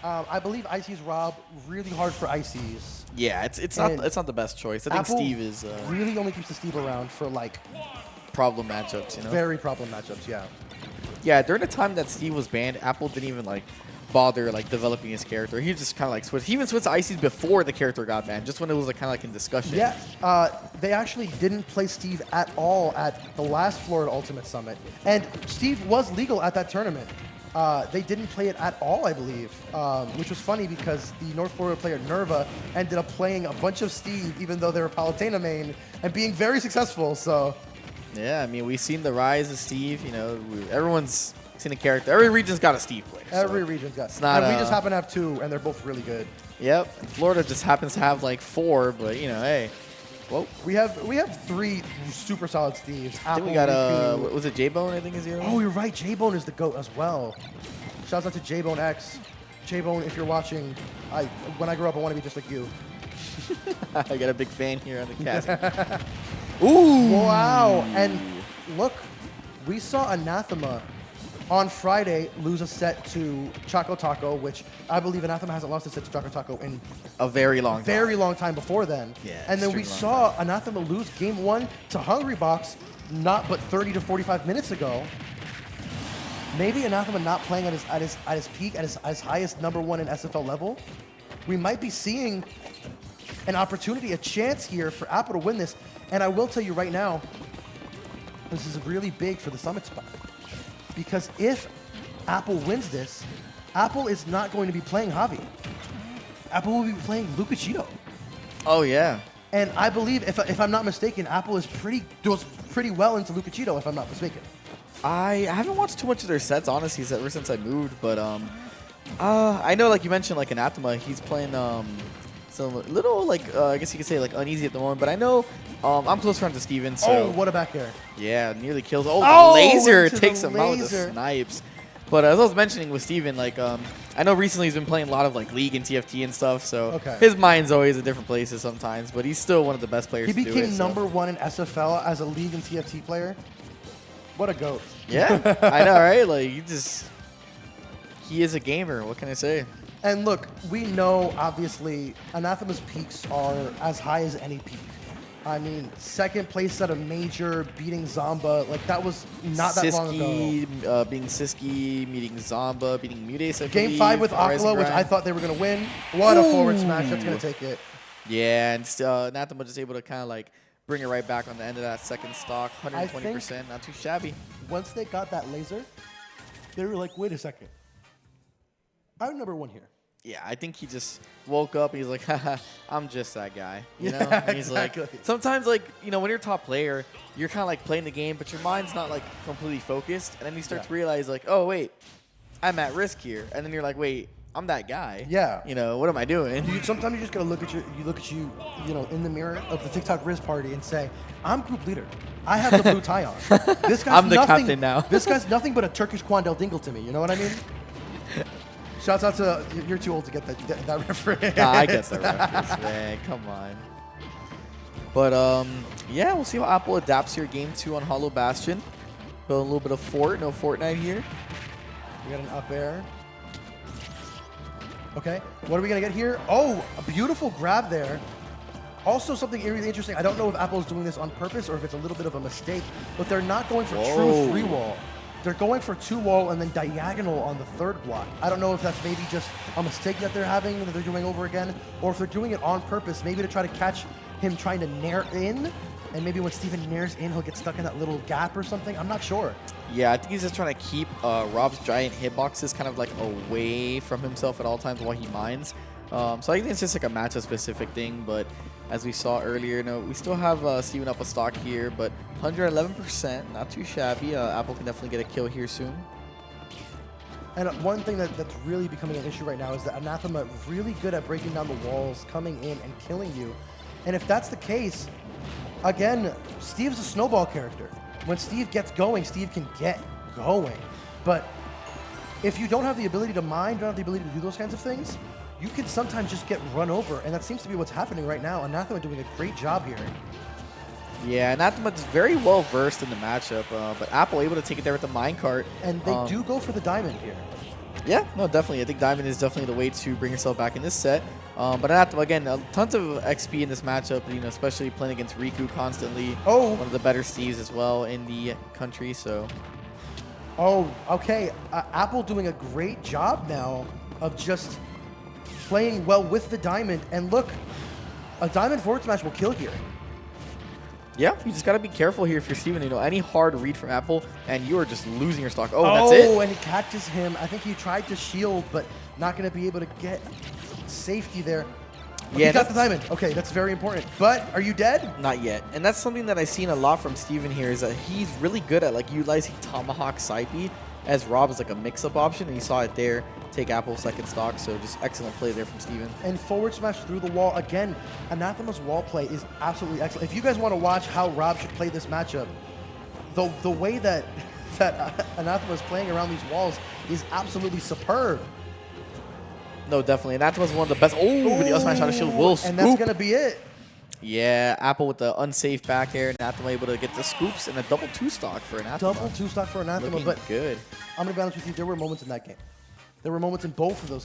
I believe Icy's Rob really hard for Icy's. Yeah, it's not the best choice. I think Apple Steve is really only keeps the Steve around for like problem matchups. You know, very problem matchups. Yeah. Yeah, during the time that Steve was banned, Apple didn't even like bother like developing his character. He just kind of like switched. He even switched to Icy's before the character got banned, just when it was like kind of like in discussion. Yeah, they actually didn't play Steve at all at the last Florida Ultimate Summit, and Steve was legal at that tournament. They didn't play it at all, I believe, which was funny because the North Florida player Nerva ended up playing a bunch of Steve, even though they were Palutena main, and being very successful. So. Yeah, I mean, we've seen the rise of Steve. You know, everyone's seen a character. Every region's got a Steve player. Every region's got. It's not. And we just happen to have 2, and they're both really good. Yep. Florida just happens to have like 4, but you know, hey. Whoa. We have 3 super solid Steves. I think we got was it J-Bone? I think is here. Oh, you're right. J-Bone is the GOAT as well. Shouts out to J-Bone X. J-Bone, if you're watching, when I grow up, I want to be just like you. I got a big fan here on the cast. Ooh! Wow! And look, we saw Anathema on Friday lose a set to Choco Taco, which I believe Anathema hasn't lost a set to Choco Taco in a very long time before then. Yeah, and then we saw Anathema lose game 1 to Hungry Box not but 30 to 45 minutes ago. Maybe Anathema not playing at his peak, at his highest #1 in SFL level. We might be seeing an opportunity, a chance here for Apple to win this. And I will tell you right now, this is really big for the Summit spot. Because if Apple wins this, Apple is not going to be playing Javi. Apple will be playing Lucachito. Oh, yeah. And I believe, if I'm not mistaken, Apple is does pretty well into Lucachito, if I'm not mistaken. I haven't watched too much of their sets, honestly, ever since I moved. But I know, like you mentioned, like Anathema, he's playing so a little, like, I guess you could say, like, uneasy at the moment. But I know I'm close friends to Steven, so... Oh, what a back air. Yeah, nearly kills. Oh, the laser takes him out with laser. the snipes. But as I was mentioning with Steven, like, I know recently he's been playing a lot of, like, League and TFT and stuff, so his mind's always in different places sometimes. But he's still one of the best players to do it. He became #1 in SFL as a League and TFT player. What a GOAT. Yeah, I know, right? Like, he is a gamer. What can I say? And look, we know, obviously, Anathema's peaks are as high as any peak. I mean, 2nd place at a major, beating Zomba, like that was not that long ago. Being Siski, meeting Zomba, beating Mutes. Game 5 with Aquila, which I thought they were going to win. What a forward smash. That's going to take it. Yeah, and Anathema just able to kind of like bring it right back on the end of that 2nd stock. 120%, not too shabby. Once they got that laser, they were like, wait a second. I'm #1 here. Yeah, I think he just woke up and he's like, haha, I'm just that guy. You know? Yeah, and he's exactly. like, sometimes, like, you know, when you're a top player, you're kind of like playing the game, but your mind's not like completely focused. And then you start to realize, like, oh, wait, I'm at risk here. And then you're like, wait, I'm that guy. Yeah. You know, what am I doing? Sometimes you just gotta look at you know, in the mirror of the TikTok Riz party and say, I'm group leader. I have the blue tie on. This guy's I'm the captain now. This guy's nothing but a Turkish Quandel Dingle to me. You know what I mean? Shouts out to, you're too old to get that reference. Nah, I get that reference, man. Come on. But, yeah, we'll see how Apple adapts here. Game 2 on Hollow Bastion. Build a little bit of fort. No Fortnite here. We got an up air. Okay, what are we going to get here? Oh, a beautiful grab there. Also, something really interesting. I don't know if Apple's doing this on purpose or if it's a little bit of a mistake, but they're not going for true free wall. They're going for 2 wall and then diagonal on the 3rd block. I don't know if that's maybe just a mistake that they're having, that they're doing over again, or if they're doing it on purpose, maybe to try to catch him trying to nair in, and maybe when Steven nairs in, he'll get stuck in that little gap or something. I'm not sure. Yeah, I think he's just trying to keep Rob's giant hitboxes kind of like away from himself at all times while he mines. So I think it's just like a matchup-specific thing, but as we saw earlier, we still have Steven up a stock here, but 111%, not too shabby. Apple can definitely get a kill here soon. And one thing that's really becoming an issue right now is that Anathema really good at breaking down the walls, coming in and killing you. And if that's the case, again, Steve's a snowball character. When Steve gets going, Steve can get going. But if you don't have the ability to mine, don't have the ability to do those kinds of things, you can sometimes just get run over, and that seems to be what's happening right now. Anathema doing a great job here. Yeah, Anathema's very well versed in the matchup, but Apple able to take it there with the minecart. And they do go for the diamond here. Yeah, no, definitely. I think Diamond is definitely the way to bring yourself back in this set. But Anathema, again, tons of XP in this matchup, you know, especially playing against Riku constantly. Oh. One of the better Steves as well in the country, so. Oh, okay. Apple doing a great job now of just playing well with the Diamond. And look, a Diamond forward smash will kill here. Yeah, you just got to be careful here if you're Steven. You know, any hard read from Apple, and you are just losing your stock. Oh, that's it? Oh, and he catches him. I think he tried to shield, but not going to be able to get safety there. Yeah, he got the Diamond. Okay, that's very important. But are you dead? Not yet. And that's something that I've seen a lot from Steven here is that he's really good at like utilizing Tomahawk side B as Rob is like a mix-up option, and you saw it there. Take Apple second stock, so just excellent play there from Steven. And forward smash through the wall. Again, Anathema's wall play is absolutely excellent. If you guys want to watch how Rob should play this matchup, the way that Anathema is playing around these walls is absolutely superb. No, definitely. Anathema's one of the best. Oh, with the up smash out of shield will scoop. And that's going to be it. Yeah, Apple with the unsafe back air. Anathema able to get the scoops and a double 2-stock for Anathema. Double 2-stock for Anathema. Looking but good. I'm going to be honest with you, there were moments in that game. There were moments in both of those games